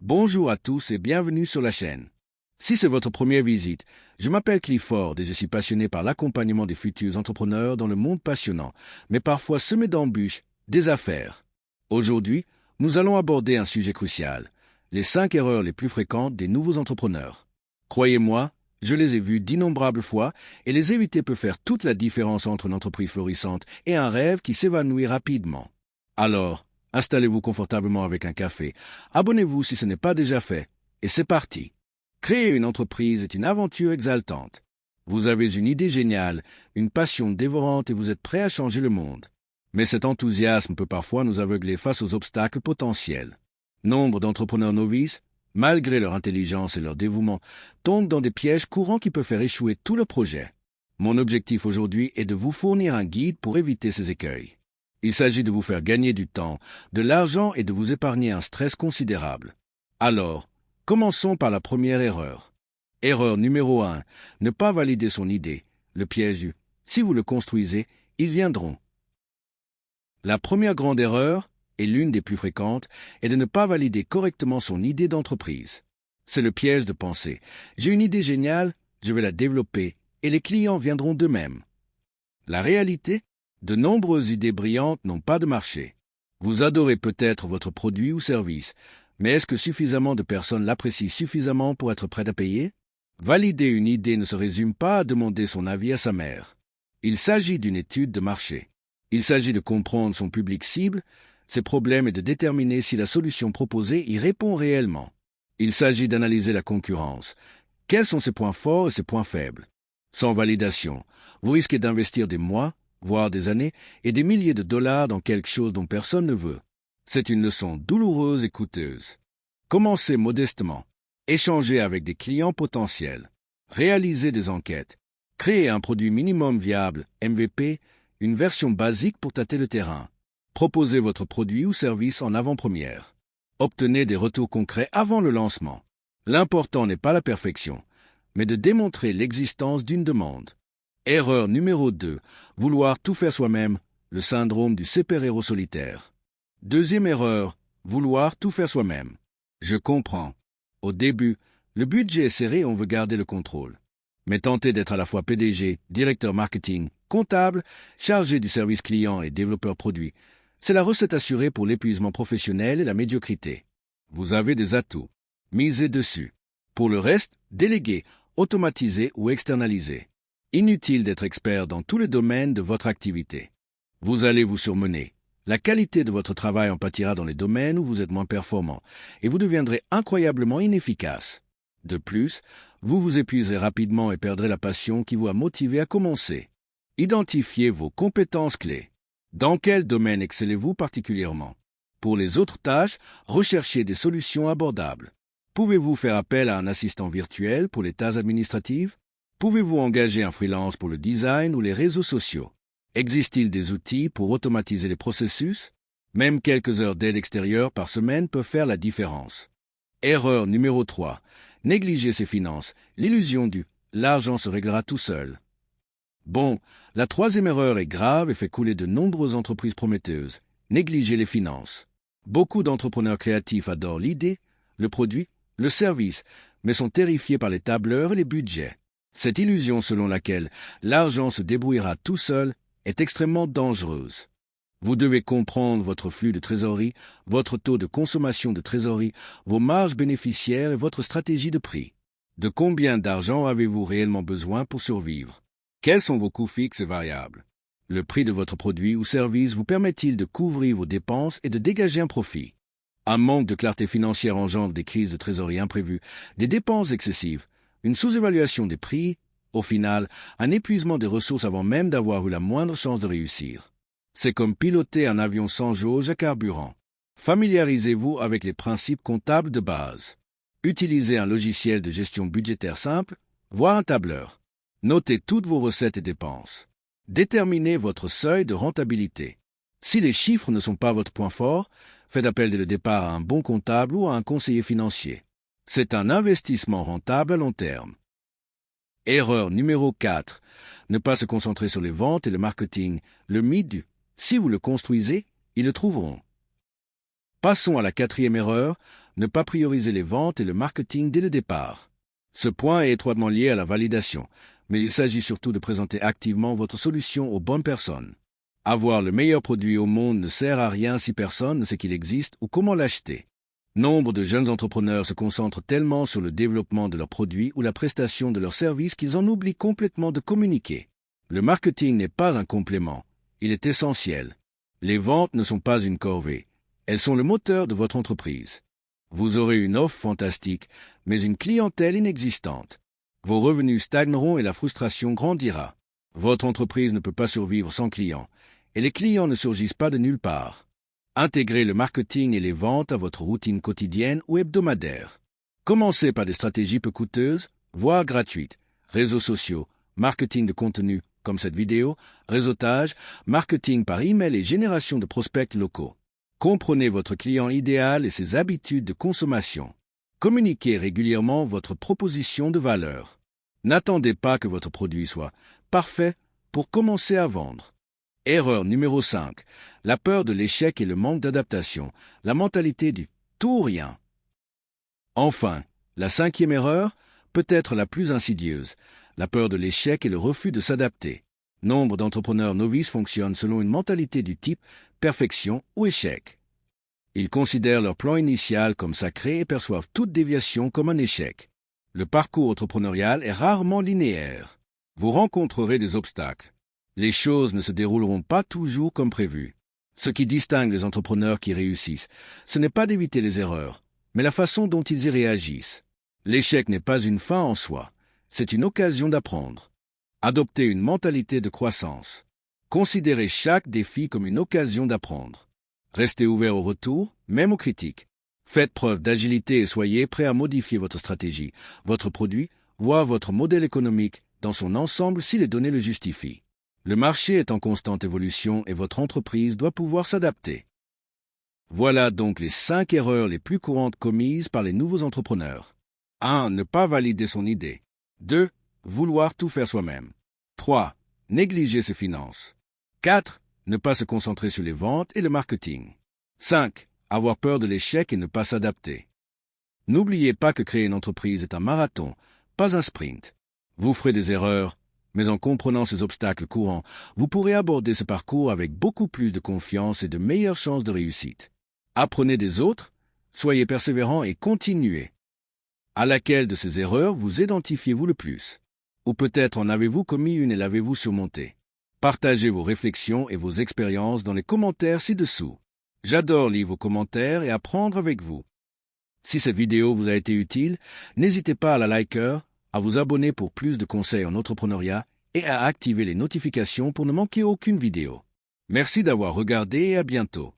Bonjour à tous et bienvenue sur la chaîne. Si c'est votre première visite, je m'appelle Clifford et je suis passionné par l'accompagnement des futurs entrepreneurs dans le monde passionnant, mais parfois semé d'embûches, des affaires. Aujourd'hui, nous allons aborder un sujet crucial, les 5 erreurs les plus fréquentes des nouveaux entrepreneurs. Croyez-moi, je les ai vues d'innombrables fois et les éviter peut faire toute la différence entre une entreprise florissante et un rêve qui s'évanouit rapidement. Alors, installez-vous confortablement avec un café, abonnez-vous si ce n'est pas déjà fait, et c'est parti. Créer une entreprise est une aventure exaltante. Vous avez une idée géniale, une passion dévorante et vous êtes prêt à changer le monde. Mais cet enthousiasme peut parfois nous aveugler face aux obstacles potentiels. Nombre d'entrepreneurs novices, malgré leur intelligence et leur dévouement, tombent dans des pièges courants qui peuvent faire échouer tout le projet. Mon objectif aujourd'hui est de vous fournir un guide pour éviter ces écueils. Il s'agit de vous faire gagner du temps, de l'argent et de vous épargner un stress considérable. Alors, commençons par la première erreur. Erreur numéro 1. Ne pas valider son idée. Le piège du « si vous le construisez, ils viendront ». La première grande erreur, et l'une des plus fréquentes, est de ne pas valider correctement son idée d'entreprise. C'est le piège de penser « j'ai une idée géniale, je vais la développer et les clients viendront d'eux-mêmes ». La réalité, de nombreuses idées brillantes n'ont pas de marché. Vous adorez peut-être votre produit ou service, mais est-ce que suffisamment de personnes l'apprécient suffisamment pour être prêtes à payer? Valider une idée ne se résume pas à demander son avis à sa mère. Il s'agit d'une étude de marché. Il s'agit de comprendre son public cible, ses problèmes et de déterminer si la solution proposée y répond réellement. Il s'agit d'analyser la concurrence. Quels sont ses points forts et ses points faibles? Sans validation, vous risquez d'investir des mois, voire des années, et des milliers de dollars dans quelque chose dont personne ne veut. C'est une leçon douloureuse et coûteuse. Commencez modestement. Échangez avec des clients potentiels. Réalisez des enquêtes. Créez un produit minimum viable, MVP, une version basique pour tâter le terrain. Proposez votre produit ou service en avant-première. Obtenez des retours concrets avant le lancement. L'important n'est pas la perfection, mais de démontrer l'existence d'une demande. Erreur numéro 2. Vouloir tout faire soi-même, le syndrome du super-héros solitaire. Deuxième erreur, vouloir tout faire soi-même. Je comprends. Au début, le budget est serré et on veut garder le contrôle. Mais tenter d'être à la fois PDG, directeur marketing, comptable, chargé du service client et développeur produit, c'est la recette assurée pour l'épuisement professionnel et la médiocrité. Vous avez des atouts. Misez dessus. Pour le reste, déléguez, automatisez ou externalisez. Inutile d'être expert dans tous les domaines de votre activité. Vous allez vous surmener. La qualité de votre travail en pâtira dans les domaines où vous êtes moins performant et vous deviendrez incroyablement inefficace. De plus, vous vous épuiserez rapidement et perdrez la passion qui vous a motivé à commencer. Identifiez vos compétences clés. Dans quel domaine excellez-vous particulièrement? Pour les autres tâches, recherchez des solutions abordables. Pouvez-vous faire appel à un assistant virtuel pour les tâches administratives? Pouvez-vous engager un freelance pour le design ou les réseaux sociaux? Existe-t-il des outils pour automatiser les processus? Même quelques heures d'aide extérieure par semaine peuvent faire la différence. Erreur numéro 3. Négliger ses finances. L'illusion du « l'argent se réglera tout seul ». Bon, la troisième erreur est grave et fait couler de nombreuses entreprises prometteuses. Négliger les finances. Beaucoup d'entrepreneurs créatifs adorent l'idée, le produit, le service, mais sont terrifiés par les tableurs et les budgets. Cette illusion selon laquelle l'argent se débrouillera tout seul est extrêmement dangereuse. Vous devez comprendre votre flux de trésorerie, votre taux de consommation de trésorerie, vos marges bénéficiaires et votre stratégie de prix. De combien d'argent avez-vous réellement besoin pour survivre? Quels sont vos coûts fixes et variables? Le prix de votre produit ou service vous permet-il de couvrir vos dépenses et de dégager un profit? Un manque de clarté financière engendre des crises de trésorerie imprévues, des dépenses excessives, une sous-évaluation des prix, au final, un épuisement des ressources avant même d'avoir eu la moindre chance de réussir. C'est comme piloter un avion sans jauge à carburant. Familiarisez-vous avec les principes comptables de base. Utilisez un logiciel de gestion budgétaire simple, voire un tableur. Notez toutes vos recettes et dépenses. Déterminez votre seuil de rentabilité. Si les chiffres ne sont pas votre point fort, faites appel dès le départ à un bon comptable ou à un conseiller financier. C'est un investissement rentable à long terme. Erreur numéro 4. Ne pas se concentrer sur les ventes et le marketing. Le mythe du « si vous le construisez, ils le trouveront ». Passons à la quatrième erreur. Ne pas prioriser les ventes et le marketing dès le départ. Ce point est étroitement lié à la validation, mais il s'agit surtout de présenter activement votre solution aux bonnes personnes. Avoir le meilleur produit au monde ne sert à rien si personne ne sait qu'il existe ou comment l'acheter. Nombre de jeunes entrepreneurs se concentrent tellement sur le développement de leurs produits ou la prestation de leurs services qu'ils en oublient complètement de communiquer. Le marketing n'est pas un complément, il est essentiel. Les ventes ne sont pas une corvée, elles sont le moteur de votre entreprise. Vous aurez une offre fantastique, mais une clientèle inexistante. Vos revenus stagneront et la frustration grandira. Votre entreprise ne peut pas survivre sans clients, et les clients ne surgissent pas de nulle part. Intégrez le marketing et les ventes à votre routine quotidienne ou hebdomadaire. Commencez par des stratégies peu coûteuses, voire gratuites. Réseaux sociaux, marketing de contenu, comme cette vidéo, réseautage, marketing par email et génération de prospects locaux. Comprenez votre client idéal et ses habitudes de consommation. Communiquez régulièrement votre proposition de valeur. N'attendez pas que votre produit soit parfait pour commencer à vendre. Erreur numéro 5. La peur de l'échec et le manque d'adaptation. La mentalité du tout ou rien. Enfin, la 5e erreur, peut-être la plus insidieuse, la peur de l'échec et le refus de s'adapter. Nombre d'entrepreneurs novices fonctionnent selon une mentalité du type perfection ou échec. Ils considèrent leur plan initial comme sacré et perçoivent toute déviation comme un échec. Le parcours entrepreneurial est rarement linéaire. Vous rencontrerez des obstacles. Les choses ne se dérouleront pas toujours comme prévu. Ce qui distingue les entrepreneurs qui réussissent, ce n'est pas d'éviter les erreurs, mais la façon dont ils y réagissent. L'échec n'est pas une fin en soi, c'est une occasion d'apprendre. Adoptez une mentalité de croissance. Considérez chaque défi comme une occasion d'apprendre. Restez ouvert aux retours, même aux critiques. Faites preuve d'agilité et soyez prêt à modifier votre stratégie, votre produit, voire votre modèle économique dans son ensemble si les données le justifient. Le marché est en constante évolution et votre entreprise doit pouvoir s'adapter. Voilà donc les 5 erreurs les plus courantes commises par les nouveaux entrepreneurs. 1. Ne pas valider son idée. 2. Vouloir tout faire soi-même. 3. Négliger ses finances. 4. Ne pas se concentrer sur les ventes et le marketing. 5. Avoir peur de l'échec et ne pas s'adapter. N'oubliez pas que créer une entreprise est un marathon, pas un sprint. Vous ferez des erreurs, mais en comprenant ces obstacles courants, vous pourrez aborder ce parcours avec beaucoup plus de confiance et de meilleures chances de réussite. Apprenez des autres, soyez persévérants et continuez. À laquelle de ces erreurs vous identifiez-vous le plus? Ou peut-être en avez-vous commis une et l'avez-vous surmontée? Partagez vos réflexions et vos expériences dans les commentaires ci-dessous. J'adore lire vos commentaires et apprendre avec vous. Si cette vidéo vous a été utile, n'hésitez pas à la liker, à vous abonner pour plus de conseils en entrepreneuriat et à activer les notifications pour ne manquer aucune vidéo. Merci d'avoir regardé et à bientôt.